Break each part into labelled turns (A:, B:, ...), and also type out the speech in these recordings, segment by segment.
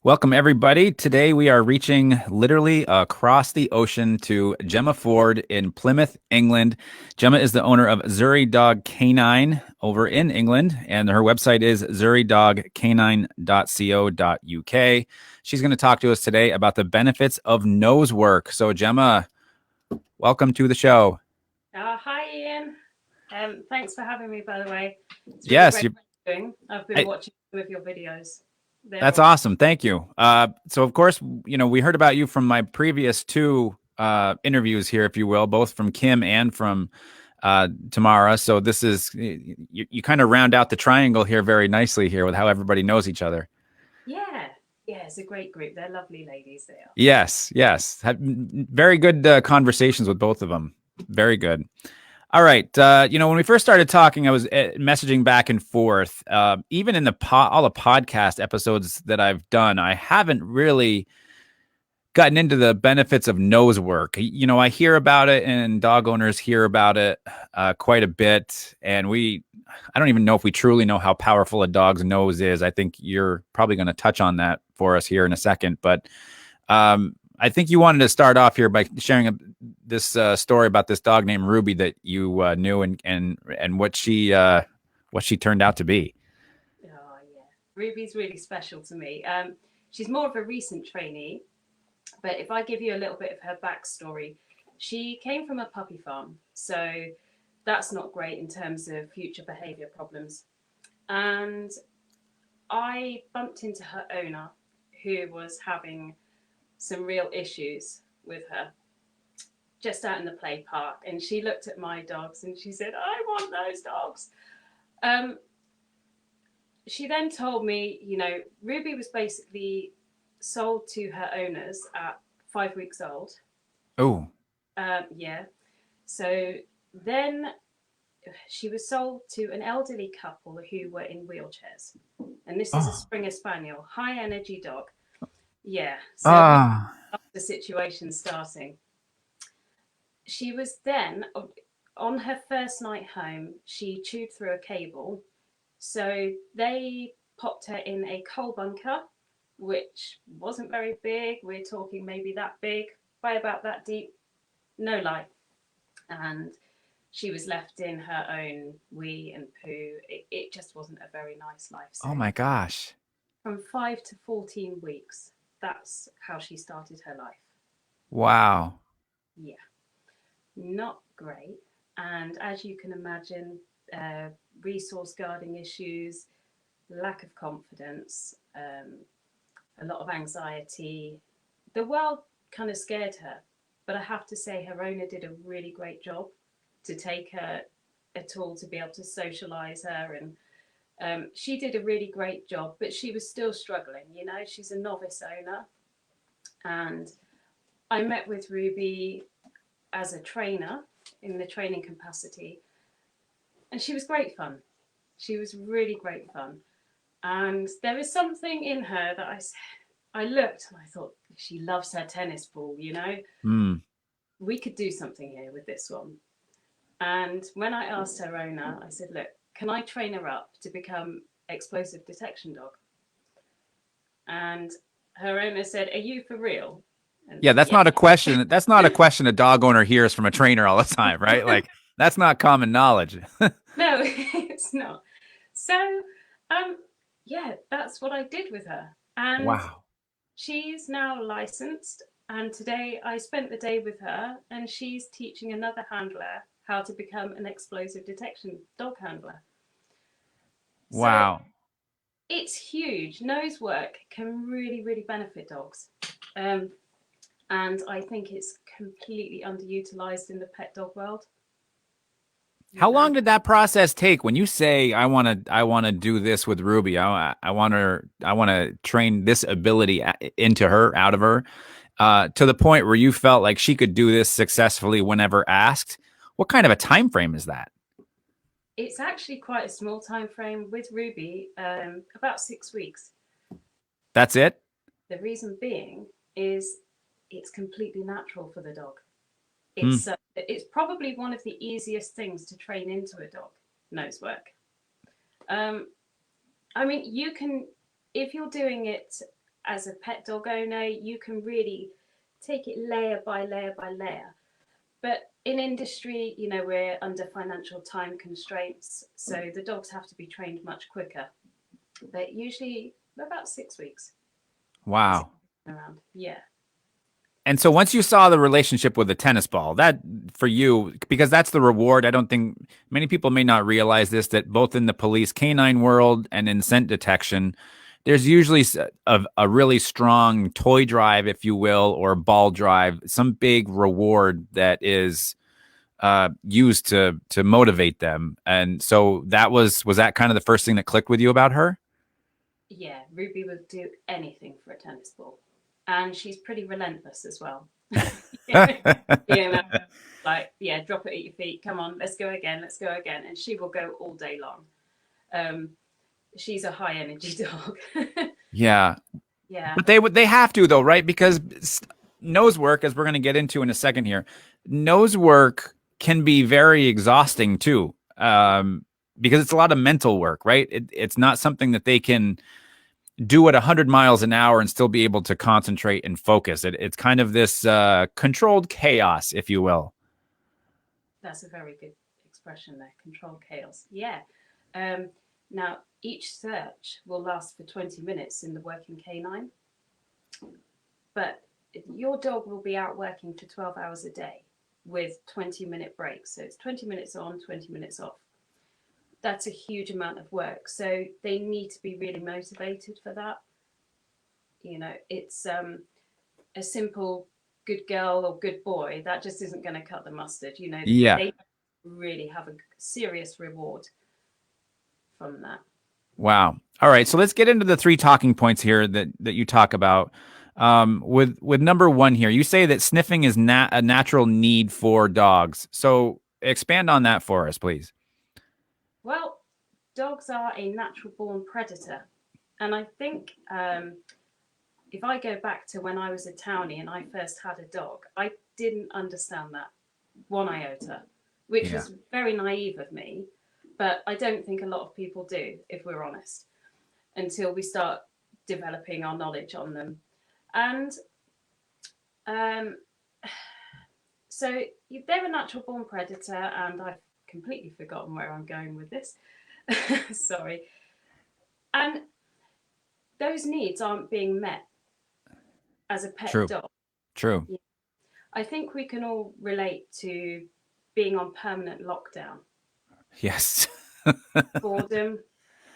A: Welcome, everybody. Today we are reaching literally across the ocean to Gemma Forde in Plymouth, England. Gemma is the owner of Zuri Dog Canine over in England, and her website is zuridogcanine.co.uk. She's going to talk to us today about the benefits of Nosework. So, Gemma, welcome to the show.
B: Hi, Ian. Thanks for having me, by the way. It's really
A: Yes,
B: great doing. I've been
A: I,
B: watching some of your videos. They're
A: that's
B: awesome.
A: awesome. Thank you. So of course, we heard about you from my previous two interviews here, if you will, both from Kim and from Tamara. So this is you kind of round out the triangle here very nicely here with how everybody knows each other.
B: Yeah, yeah, it's a great group. They're lovely ladies. They are.
A: Yes, yes. Had very good conversations with both of them. Very good. All right. When we first started talking, I was messaging back and forth. Even in all the podcast episodes that I've done, I haven't really gotten into the benefits of nose work. I hear about it and dog owners hear about it quite a bit. And I don't even know if we truly know how powerful a dog's nose is. I think you're probably going to touch on that for us here in a second. But I think you wanted to start off here by sharing this story about this dog named Ruby that you knew and what she turned out to be.
B: Oh, yeah. Ruby's really special to me. She's more of a recent trainee, but if I give you a little bit of her backstory, she came from a puppy farm. So that's not great in terms of future behavior problems. And I bumped into her owner, who was having some real issues with her just out in the play park. And she looked at my dogs and she said, I want those dogs. Um, she then told me, Ruby was basically sold to her owners at 5 weeks old.
A: Oh,
B: Yeah. So then she was sold to an elderly couple who were in wheelchairs. And this is a
A: oh,
B: Springer Spaniel, high energy dog. Yeah. So we
A: ah,
B: the situation starting. She was then on her first night home. She chewed through a cable, so they popped her in a coal bunker, which wasn't very big. We're talking maybe that big by about that deep, no lie. And she was left in her own wee and poo. It just wasn't a very nice life. So
A: oh my gosh.
B: from 5 to 14 weeks, that's how she started her life.
A: Wow.
B: Yeah. Not great. And as you can imagine, uh, resource guarding issues, lack of confidence, a lot of anxiety. The world kind of scared her, but I have to say, her owner did a really great job to take her at all to be able to socialize her. And she did a really great job, but she was still struggling. She's a novice owner. And I met with Ruby as a trainer in the training capacity. And she was great fun. She was really great fun. And there is something in her that I looked and I thought, she loves her tennis ball.
A: Hmm.
B: We could do something here with this one. And when I asked her owner, I said, look, can I train her up to become explosive detection dog? And her owner said, are you for real? And
A: Yeah, that's
B: yeah.
A: not a question. That's not a question a dog owner hears from a trainer all the time, right? Like that's not common knowledge.
B: No, it's not. So, um, yeah, that's what I did with her. And
A: Wow.
B: she's now licensed. And today I spent the day with her, and she's teaching another handler how to become an explosive detection dog handler. So
A: Wow.
B: it's huge. Nose work can really, really benefit dogs. Um, and I think it's completely underutilized in the pet dog world. You
A: How
B: know,
A: long did that process take? When you say I want to do this with Ruby, I want to train this ability into her, out of her, to the point where you felt like she could do this successfully whenever asked. What kind of a time frame is that?
B: it's actually quite a small time frame with Ruby, about 6 weeks.
A: That's it?
B: The reason being is it's completely natural for the dog.
A: Hmm.
B: It's probably one of the easiest things to train into a dog. Nose work. Um, I mean, you can, if you're doing it as a pet dog owner, you can really take it layer by layer by layer. But in industry, you know, we're under financial time constraints, so the dogs have to be trained much quicker. But usually about 6 weeks is
A: Wow.
B: around. Yeah.
A: And so once you saw the relationship with the tennis ball, that for you, because that's the reward. I don't think many people may not realize this, that both in the police canine world and in scent detection, there's usually a really strong toy drive, if you will, or ball drive, some big reward that is used to motivate them. And so was that kind of the first thing that clicked with you about her?
B: Yeah, Ruby would do anything for a tennis ball. And she's pretty relentless as well. You know, like, yeah, drop it at your feet. Come on, let's go again, let's go again. And she will go all day long. She's a high energy dog.
A: Yeah.
B: Yeah.
A: But they have to though, right? Because nose work, as we're going to get into in a second here, nose work can be very exhausting too, because it's a lot of mental work, right? It's not something that they can do at 100 miles an hour and still be able to concentrate and focus. It's kind of this controlled chaos, if you will.
B: That's a very good expression there, controlled chaos. Yeah. Now, each search will last for 20 minutes in the working canine, but your dog will be out working for 12 hours a day with 20-minute breaks. So it's 20 minutes on, 20 minutes off. That's a huge amount of work. So they need to be really motivated for that. You know, it's a simple good girl or good boy that just isn't going to cut the mustard. You know,
A: Yeah.
B: they really have a serious reward from that.
A: Wow. All right. So let's get into the three talking points here that you talk about. With number one here, you say that sniffing is a natural need for dogs. So expand on that for us, please.
B: Well, dogs are a natural born predator. And I think if I go back to when I was a townie and I first had a dog, I didn't understand that one iota, which was very naive of me. But I don't think a lot of people do, if we're honest, until we start developing our knowledge on them. And so they're a natural born predator, and I've completely forgotten where I'm going with this. Sorry. And those needs aren't being met as a pet dog.
A: True.
B: Yeah. I think we can all relate to being on permanent lockdown.
A: Yes.
B: Boredom,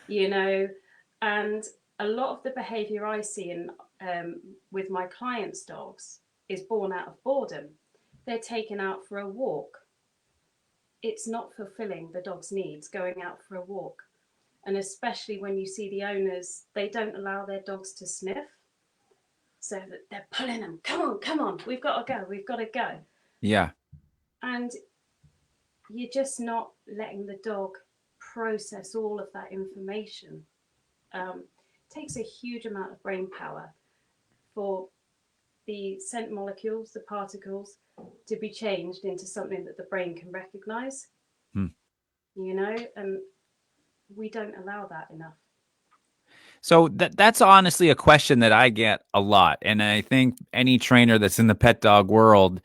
B: you know, and a lot of the behavior I see in with my clients' dogs is born out of boredom. They're taken out for a walk. It's not fulfilling the dog's needs going out for a walk. And especially when you see the owners, they don't allow their dogs to sniff. So that they're pulling them, come on, we've got to go.
A: Yeah.
B: And you're just not letting the dog process all of that information. It takes a huge amount of brain power for the scent molecules, the particles, to be changed into something that the brain can recognize. You know, and we don't allow that enough.
A: So that's honestly a question that I get a lot. And I think any trainer that's in the pet dog world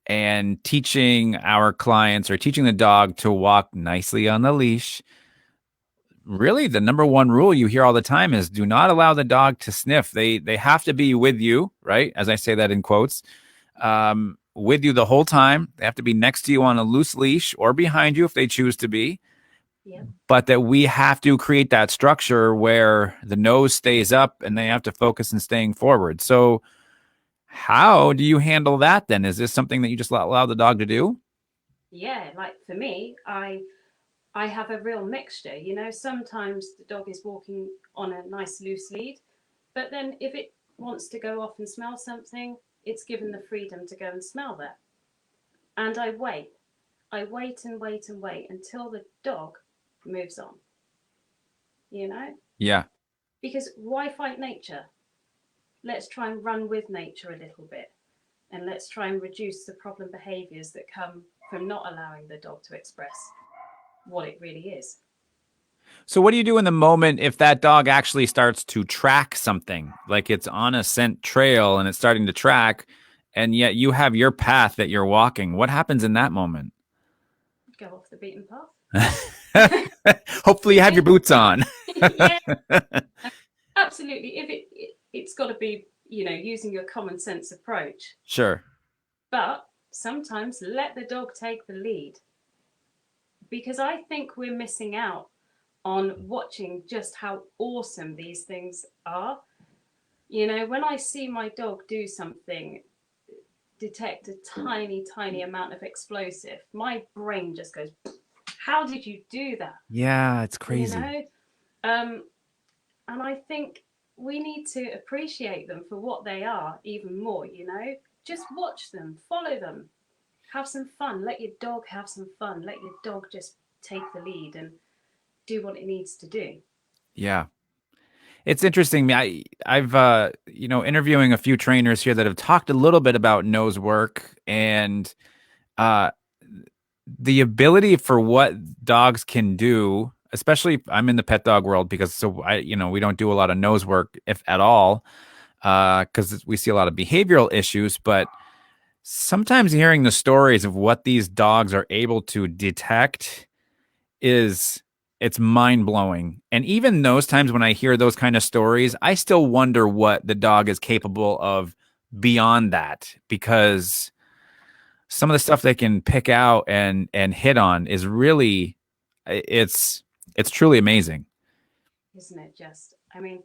A: and teaching our clients or teaching the dog to walk nicely on the leash, really the number one rule you hear all the time is do not allow the dog to sniff. They have to be with you, right? As I say that in quotes, with you the whole time. They have to be next to you on a loose leash or behind you if they choose to be.
B: Yep.
A: But that we have to create that structure where the nose stays up and they have to focus on staying forward. So how do you handle that then? Is this something that you just allow the dog to do?
B: Yeah, like for me, I have a real mixture. You know, sometimes the dog is walking on a nice loose lead, but then if it wants to go off and smell something, it's given the freedom to go and smell that. And I wait. I wait and wait and wait until the dog moves on. You know?
A: Yeah.
B: Because why fight nature? Let's try and run with nature a little bit. And let's try and reduce the problem behaviors that come from not allowing the dog to express what it really is.
A: So what do you do in the moment if that dog actually starts to track something, like it's on a scent trail and it's starting to track, and yet you have your path that you're walking? What happens in that moment?
B: Go off the beaten path.
A: Hopefully you have your boots on.
B: Yeah, absolutely. If it's got to be, using your common sense approach.
A: Sure.
B: But sometimes let the dog take the lead, because I think we're missing out on watching just how awesome these things are. When I see my dog do something, detect a tiny, tiny amount of explosive, my brain just goes, how did you do that?
A: Yeah, it's
B: You
A: crazy.
B: know? And I think we need to appreciate them for what they are even more, Just watch them, follow them, have some fun. Let your dog have some fun. Let your dog just take the lead and do what it needs to do.
A: Yeah. It's interesting. I've interviewing a few trainers here that have talked a little bit about nose work and uh, the ability for what dogs can do. Especially, I'm in the pet dog world because we don't do a lot of nose work, if at all, because we see a lot of behavioral issues. But sometimes hearing the stories of what these dogs are able to detect is it's mind blowing. And even those times when I hear those kind of stories, I still wonder what the dog is capable of beyond that, because some of the stuff they can pick out and hit on is really it's truly amazing.
B: Isn't it just? I mean,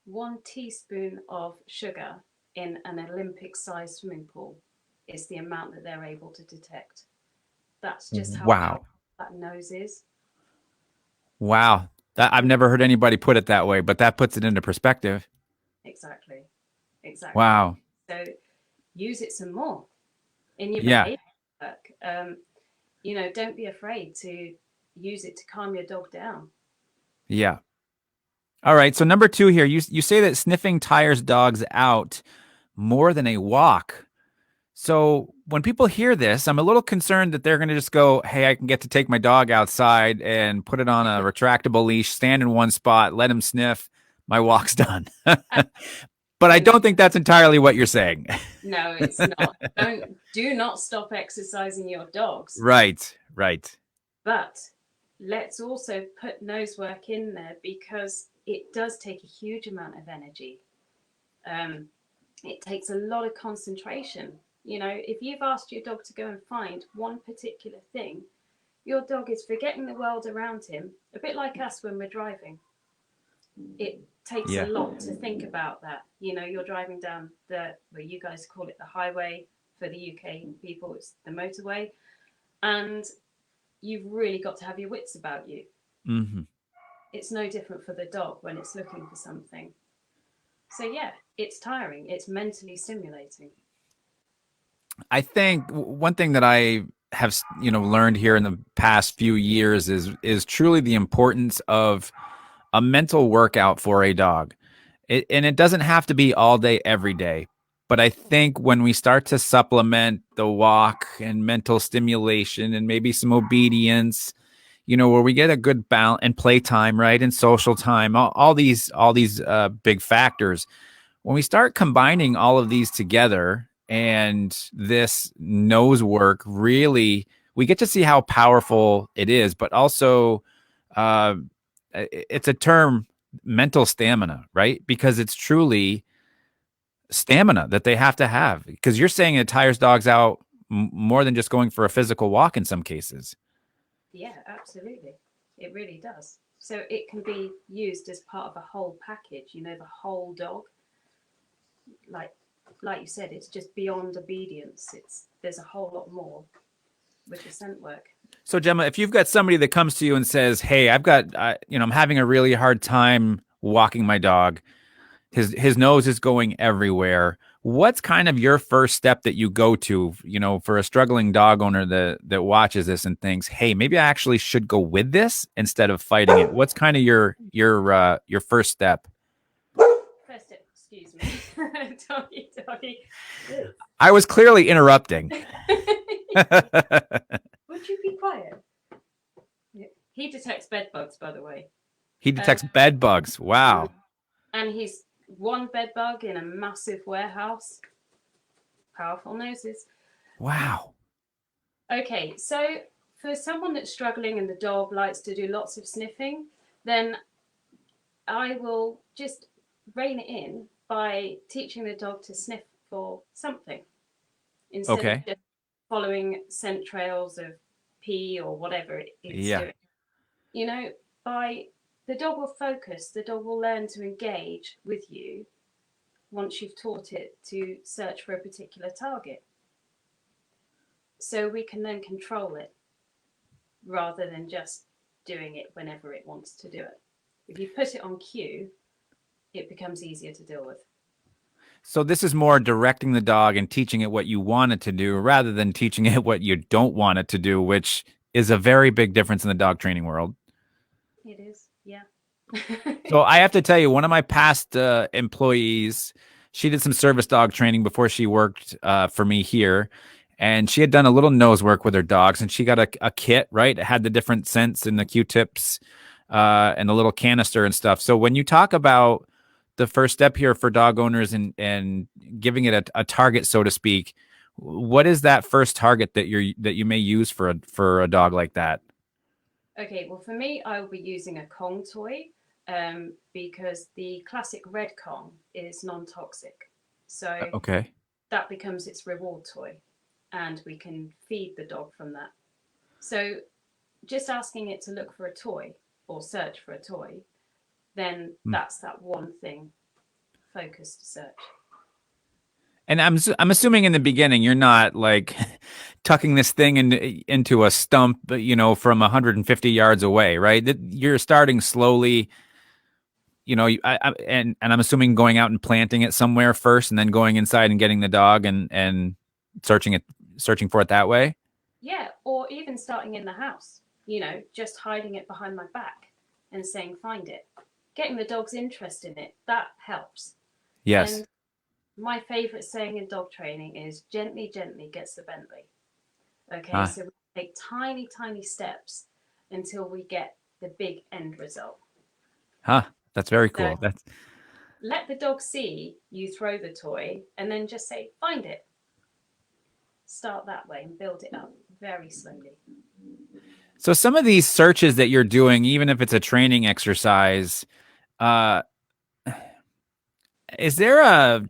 B: 1 teaspoon of sugar in an Olympic sized swimming pool is the amount that they're able to detect. That's just how
A: Wow.
B: powerful that nose is.
A: Wow. I've never heard anybody put it that way, but that puts it into perspective.
B: Exactly. Exactly.
A: Wow.
B: So use it some more in your
A: Yeah.
B: behavior work. Don't be afraid to use it to calm your dog down.
A: Yeah. All right. So number 2 here, you say that sniffing tires dogs out more than a walk. So when people hear this, I'm a little concerned that they're going to just go, "Hey, I can get to take my dog outside and put it on a retractable leash, stand in one spot, let him sniff. My walk's done." But I don't think that's entirely what you're saying.
B: No, it's not. Do not stop exercising your dogs.
A: Right, right.
B: But let's also put nose work in there, because it does take a huge amount of energy. Um, it takes a lot of concentration. If you've asked your dog to go and find one particular thing, your dog is forgetting the world around him, a bit like us when we're driving. It takes a
A: Yeah.
B: lot to think about that. You're driving down well, you guys call it the highway, for the UK people, it's the motorway. And you've really got to have your wits about you.
A: Hmm.
B: It's no different for the dog when it's looking for something. So, yeah, it's tiring, it's mentally stimulating.
A: I think one thing that I have, learned here in the past few years is truly the importance of a mental workout for a dog. And it doesn't have to be all day, every day. But I think when we start to supplement the walk and mental stimulation and maybe some obedience, where we get a good balance and playtime, right, and social time, all these big factors. When we start combining all of these together, and this nose work really, we get to see how powerful it is, but also uh, it's a term, mental stamina, right? Because it's truly stamina that they have to have. Because you're saying it tires dogs out more than just going for a physical walk in some cases.
B: Yeah, absolutely. It really does. So it can be used as part of a whole package, the whole dog. Like like you said, it's just beyond obedience. There's a whole lot more with the scent work.
A: So, Gemma, if you've got somebody that comes to you and says, "Hey, I've got, I'm having a really hard time walking my dog. His nose is going everywhere." What's kind of your first step that you go to, for a struggling dog owner that watches this and thinks, "Hey, maybe I actually should go with this instead of fighting it." What's kind of your first step?
B: First step, excuse me. Doggy, doggy.
A: I was clearly interrupting.
B: Would you be quiet? He detects bed bugs, by the way.
A: He detects bed bugs. Wow.
B: And he's one bed bug in a massive warehouse. Powerful noses.
A: Wow.
B: Okay, so for someone that's struggling and the dog likes to do lots of sniffing, then I will just rein it in by teaching the dog to sniff for something instead of
A: Okay.
B: just following scent trails of pee or whatever it's
A: Yeah.
B: doing. You know, by the dog will focus, the dog will learn to engage with you once you've taught it to search for a particular target. So we can then control it rather than just doing it whenever it wants to do it. If you put it on cue, it becomes easier to deal with.
A: So this is more directing the dog and teaching it what you want it to do rather than teaching it what you don't want it to do, which is a very big difference in the dog training world.
B: It is, yeah.
A: So I have to tell you, one of my past employees, she did some service dog training before she worked for me here. And she had done a little nose work with her dogs, and she got a kit, right? It had the different scents and the Q-tips and the little canister and stuff. So when you talk about the first step here for dog owners and giving it a target, so to speak, what is that first target that you may use for a dog like that?
B: Okay, well, for me, I will be using a Kong toy because the classic red Kong is non-toxic. So
A: Okay.
B: that becomes its reward toy, and we can feed the dog from that. So just asking it to look for a toy or search for a toy, then
A: Hmm.
B: that's that one thing focused search.
A: And I'm assuming in the beginning you're not like tucking this thing into a stump, from 150 yards away, right? That you're starting slowly, and I'm assuming going out and planting it somewhere first, and then going inside and getting the dog and searching for it that way.
B: Yeah, or even starting in the house, just hiding it behind my back and saying, find it. Getting the dog's interest in it, that helps.
A: Yes.
B: And my favorite saying in dog training is gently, gently gets the Bentley. Okay,
A: Huh.
B: so we take tiny, tiny steps until we get the big end result.
A: Huh. That's very
B: So
A: cool. That's
B: let the dog see you throw the toy and then just say, find it. Start that way and build it up very slowly.
A: so some of these searches that you're doing, even if it's a training exercise, uh, is there a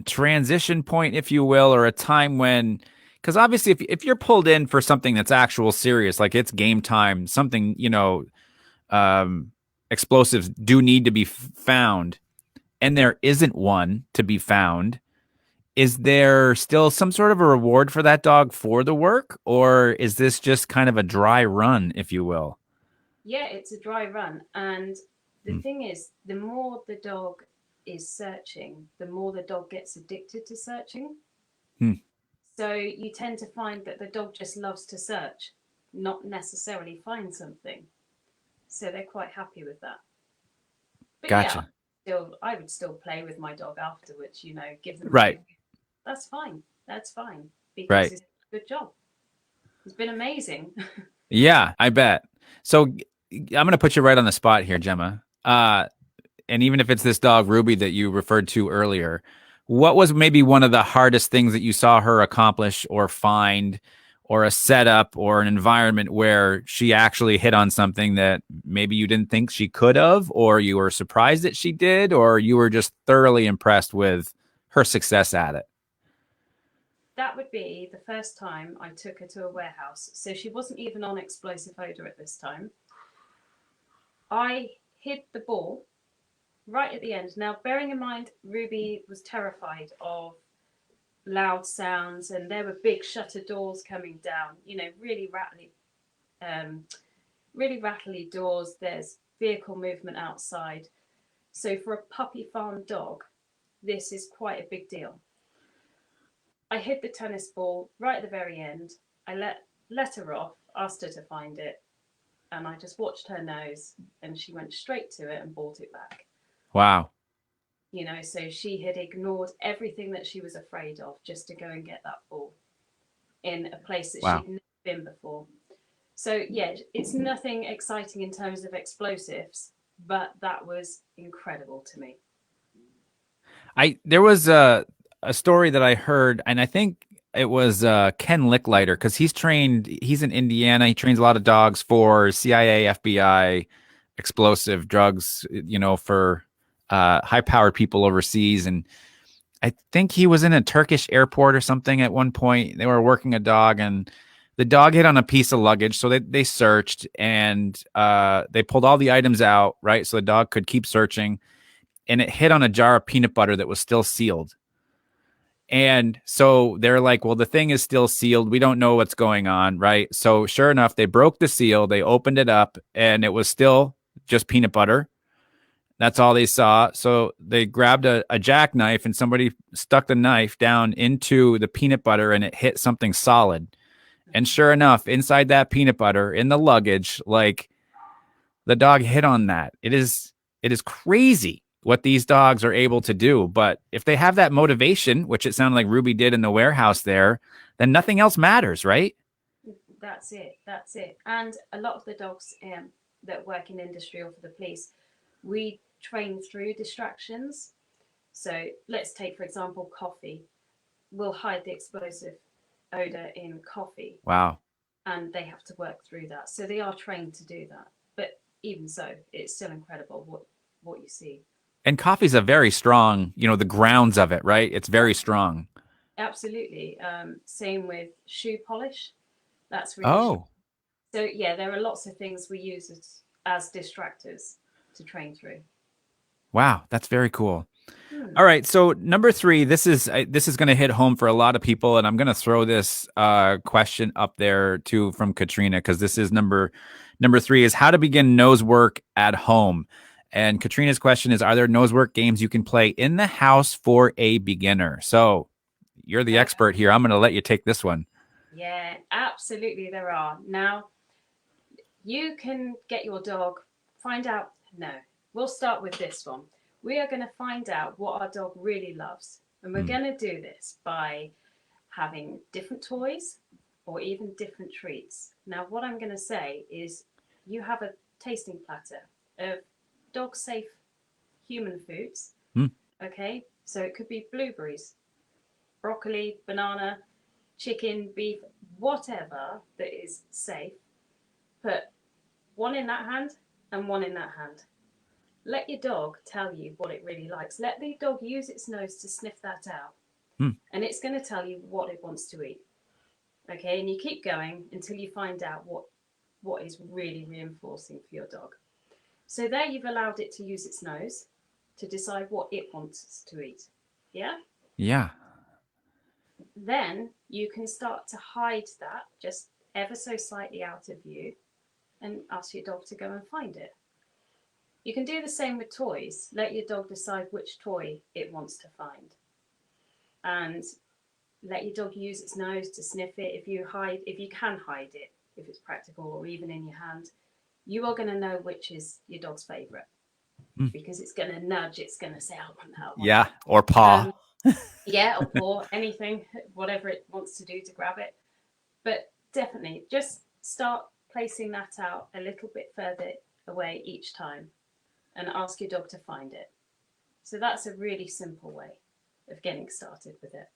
A: transition point, if you will, or a time when, because obviously if you're pulled in for something that's actual serious, like it's game time, something, um, explosives do need to be found, and there isn't one to be found, is there still some sort of a reward for that dog for the work, or is this just kind of a dry run, if you will?
B: Yeah, it's a dry run. And the
A: Hmm.
B: thing is, the more the dog is searching, the more the dog gets addicted to searching.
A: Hmm.
B: So you tend to find that the dog just loves to search, not necessarily find something. So they're quite happy with that. But yeah,
A: Gotcha.
B: I would still play with my dog afterwards, give them a
A: Right.
B: big, that's fine. That's fine because
A: Right.
B: it's a good job. It's been amazing.
A: Yeah, I bet. So I'm going to put you right on the spot here, Gemma. And even if it's this dog Ruby that you referred to earlier, what was maybe one of the hardest things that you saw her accomplish or find, or a setup or an environment where she actually hit on something that maybe you didn't think she could have, or you were surprised that she did, or you were just thoroughly impressed with her success at it?
B: That would be the first time I took her to a warehouse. So she wasn't even on explosive odor at this time. I hid the ball right at the end. Now, bearing in mind, Ruby was terrified of loud sounds, and there were big shutter doors coming down. Um, really rattly doors. There's vehicle movement outside. So for a puppy farm dog, this is quite a big deal. I hid the tennis ball right at the very end. I let her off, asked her to find it, and I just watched her nose, and she went straight to it and brought it back.
A: Wow.
B: So she had ignored everything that she was afraid of just to go and get that ball in a place that
A: Wow.
B: she'd never been before. So yeah, it's nothing exciting in terms of explosives, but that was incredible to me.
A: There was a story that I heard, and I think it was Ken Licklider, because he's in Indiana. He trains a lot of dogs for CIA, FBI, explosive drugs, for high powered people overseas. And I think he was in a Turkish airport or something at one point. They were working a dog, and the dog hit on a piece of luggage. So they searched, and they pulled all the items out, right? So the dog could keep searching, and it hit on a jar of peanut butter that was still sealed. And so they're like, well, the thing is still sealed. We don't know what's going on, right? So sure enough, they broke the seal, they opened it up, and it was still just peanut butter. That's all they saw. So they grabbed a jackknife, and somebody stuck the knife down into the peanut butter, and it hit something solid. And sure enough, inside that peanut butter in the luggage, like, the dog hit on that. It is crazy what these dogs are able to do. But if they have that motivation, which it sounded like Ruby did in the warehouse there, then nothing else matters, right?
B: That's it. That's it. And a lot of the dogs that work in industry or for the police, we train through distractions. So let's take, for example, coffee. We'll hide the explosive odor in coffee.
A: Wow.
B: And they have to work through that. So they are trained to do that. But even so, it's still incredible what you see.
A: And coffee's a very strong, the grounds of it, right? It's very strong.
B: Absolutely. Same with shoe polish. That's really
A: strong.
B: So yeah, there are lots of things we use as distractors to train through.
A: Wow, that's very cool. All right, so number 3, this is going to hit home for a lot of people, and I'm going to throw this question up there too from Katrina, because this is number 3 is how to begin Nosework at home. And Katrina's question is, are there Nosework games you can play in the house for a beginner? So you're the expert here. I'm going to let you take this one.
B: Yeah, absolutely there are. Now, you can get your dog, we'll start with this one. We are going to find out what our dog really loves. And we're going to do this by having different toys or even different treats. Now, what I'm going to say is you have a tasting platter of dog-safe human foods. Okay, so it could be blueberries, broccoli, banana, chicken, beef, whatever that is safe. Put one in that hand and one in that hand. Let your dog tell you what it really likes. Let the dog use its nose to sniff that out. And it's going to tell you what it wants to eat. Okay, and you keep going until you find out what is really reinforcing for your dog. So there you've allowed it to use its nose to decide what it wants to eat. Yeah?
A: Yeah.
B: Then you can start to hide that just ever so slightly out of view and ask your dog to go and find it. You can do the same with toys. Let your dog decide which toy it wants to find. And let your dog use its nose to sniff it. If you can hide it, if it's practical, or even in your hand, you are going to know which is your dog's favorite. Because it's going to nudge, it's going to say, I want that one.
A: Yeah, or paw.
B: Yeah, or paw, anything, whatever it wants to do to grab it. But definitely, just start placing that out a little bit further away each time and ask your dog to find it. So that's a really simple way of getting started with it.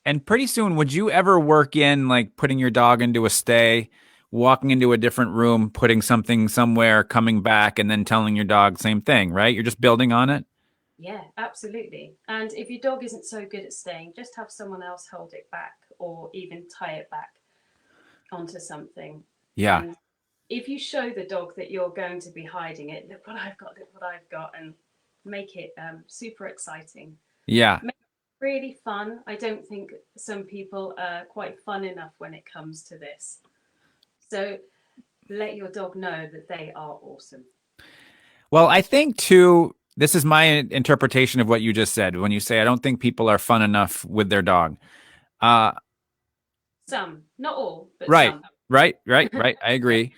A: And pretty soon, would you ever work in like putting your dog into a stay, walking into a different room, putting something somewhere, coming back, and then telling your dog same thing, right? You're just building on it?
B: Yeah, absolutely. And if your dog isn't so good at staying, just have someone else hold it back or even tie it back onto something.
A: Yeah.
B: And if you show the dog that you're going to be hiding it, look what I've got, and make it super exciting.
A: Yeah.
B: Make it really fun. I don't think some people are quite fun enough when it comes to this. So let your dog know that they are awesome.
A: Well, I think too, this is my interpretation of what you just said when you say, I don't think people are fun enough with their dog.
B: Some, not all, but
A: right,
B: some.
A: Right. I agree.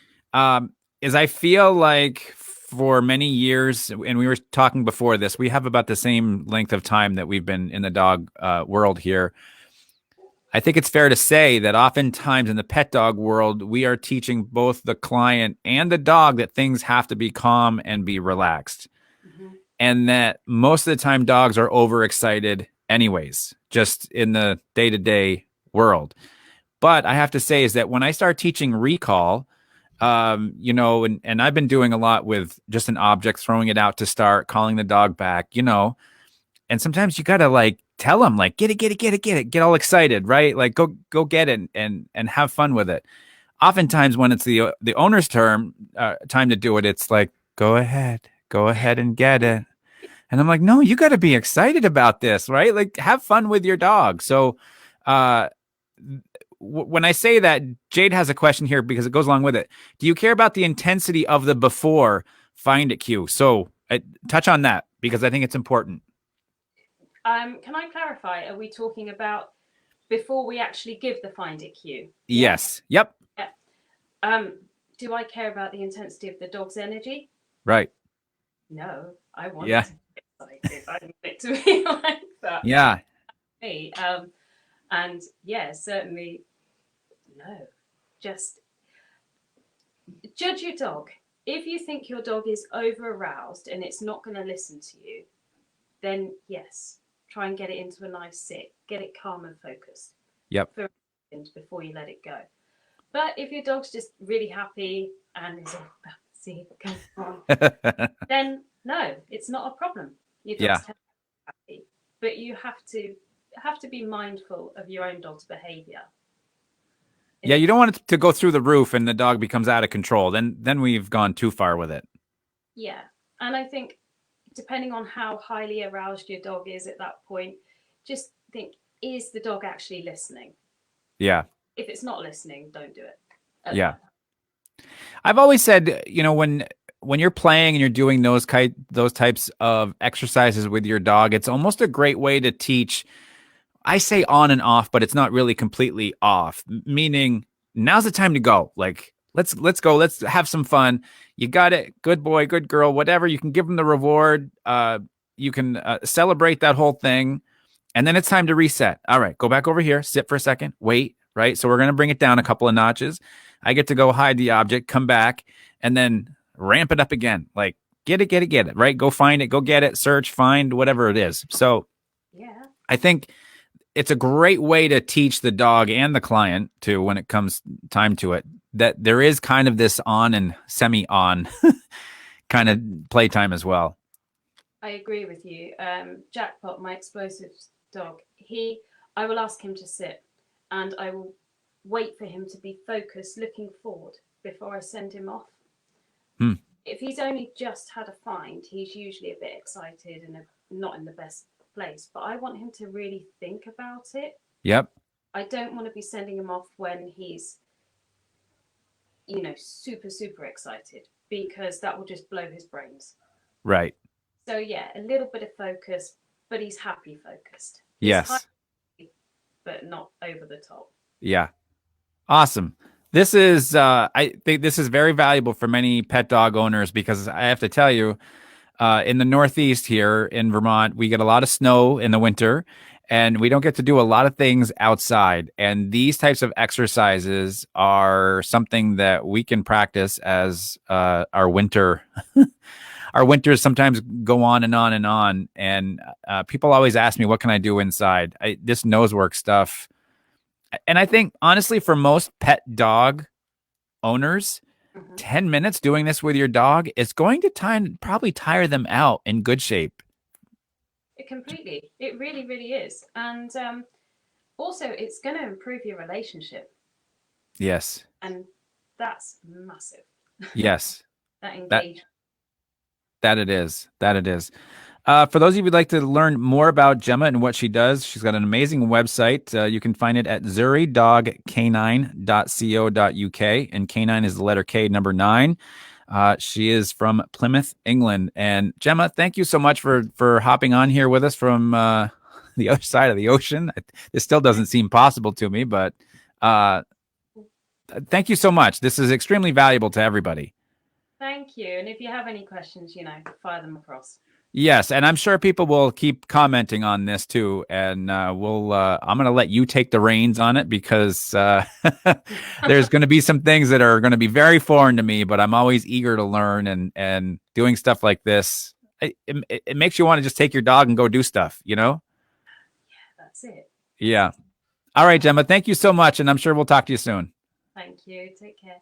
A: Is I feel like for many years, and we were talking before this, we have about the same length of time that we've been in the dog world here. I think it's fair to say that oftentimes in the pet dog world, we are teaching both the client and the dog that things have to be calm and be relaxed.
B: Mm-hmm.
A: And that most of the time dogs are overexcited anyways, just in the day-to-day world. But I have to say is that when I start teaching recall, and I've been doing a lot with just an object, throwing it out to start, calling the dog back, and sometimes you gotta like tell them like get it, get all excited, right? Like go get it and have fun with it. Oftentimes when it's the owner's time to do it, it's like go ahead and get it. And I'm like, no, you got to be excited about this, right? Like have fun with your dog. So uh when I say that, Jade has a question here because it goes along with it. Do you care about the intensity of the before find it cue? So touch on that because I think it's important.
B: Can I clarify? Are we talking about before we actually give the find it cue?
A: Yes. Yep.
B: Yeah. Do I care about the intensity of the dog's energy?
A: Right.
B: No, I want
A: Yeah.
B: it to be excited. I want it to be like that.
A: Yeah.
B: Me. And yeah, certainly no. Just judge your dog. If you think your dog is over aroused and it's not going to listen to you, then yes, try and get it into a nice sit. Get it calm and focused.
A: Yep.
B: For before you let it go. But if your dog's just really happy and is all about to see it go on, then no, it's not a problem. Your dog's happy, but you have to be mindful of your own dog's behavior.
A: Yeah, you don't want it to go through the roof and the dog becomes out of control. Then we've gone too far with it.
B: Yeah, and I think depending on how highly aroused your dog is at that point, just think: is the dog actually listening?
A: Yeah.
B: If it's not listening, don't do it.
A: Yeah. I've always said, when you're playing and you're doing those types of exercises with your dog, it's almost a great way to teach. I say on and off, but it's not really completely off. Meaning, now's the time to go. Like, let's go. Let's have some fun. You got it. Good boy, good girl, whatever. You can give them the reward. You can celebrate that whole thing, and then it's time to reset. All right, go back over here. Sit for a second. Wait. Right. So we're gonna bring it down a couple of notches. I get to go hide the object, come back, and then ramp it up again. Like, get it. Right. Go find it. Go get it. Search, find, whatever it is. So,
B: yeah,
A: I think it's a great way to teach the dog and the client too, when it comes time to it, that there is kind of this on and semi-on kind of playtime as well.
B: I agree with you. Jackpot, my explosives dog, I will ask him to sit and I will wait for him to be focused, looking forward before I send him off. If he's only just had a find, he's usually a bit excited and not in the best place, but I want him to really think about it.
A: Yep.
B: I don't want to be sending him off when he's, super excited, because that will just blow his brains.
A: Right.
B: So yeah, a little bit of focus, but he's happy focused.
A: Yes.
B: Happy, but not over the top.
A: Yeah. Awesome. This is, I think this is very valuable for many pet dog owners because I have to tell you, in the Northeast here in Vermont, we get a lot of snow in the winter and we don't get to do a lot of things outside. And these types of exercises are something that we can practice as our winter. Our winters sometimes go on and on and on. And people always ask me, what can I do inside? This Nosework stuff. And I think, honestly, for most pet dog owners, 10 minutes doing this with your dog is going to probably tire them out in good shape.
B: Completely. It really, really is. And also, it's going to improve your relationship.
A: Yes.
B: And that's massive.
A: Yes.
B: That engagement.
A: That it is. For those of you who'd like to learn more about Gemma and what she does, she's got an amazing website. You can find it at zuridogcanine.co.uk, and canine is the letter K, number 9. She is from Plymouth, England. And Gemma, thank you so much for hopping on here with us from the other side of the ocean. This still doesn't seem possible to me, but thank you so much. This is extremely valuable to everybody.
B: Thank you. And if you have any questions, fire them across.
A: Yes, and I'm sure people will keep commenting on this too, and we'll. I'm going to let you take the reins on it because there's going to be some things that are going to be very foreign to me, but I'm always eager to learn, and doing stuff like this. It makes you want to just take your dog and go do stuff, you know?
B: That's it.
A: Yeah. All right, Gemma. Thank you so much, and I'm sure we'll talk to you soon.
B: Thank you. Take care.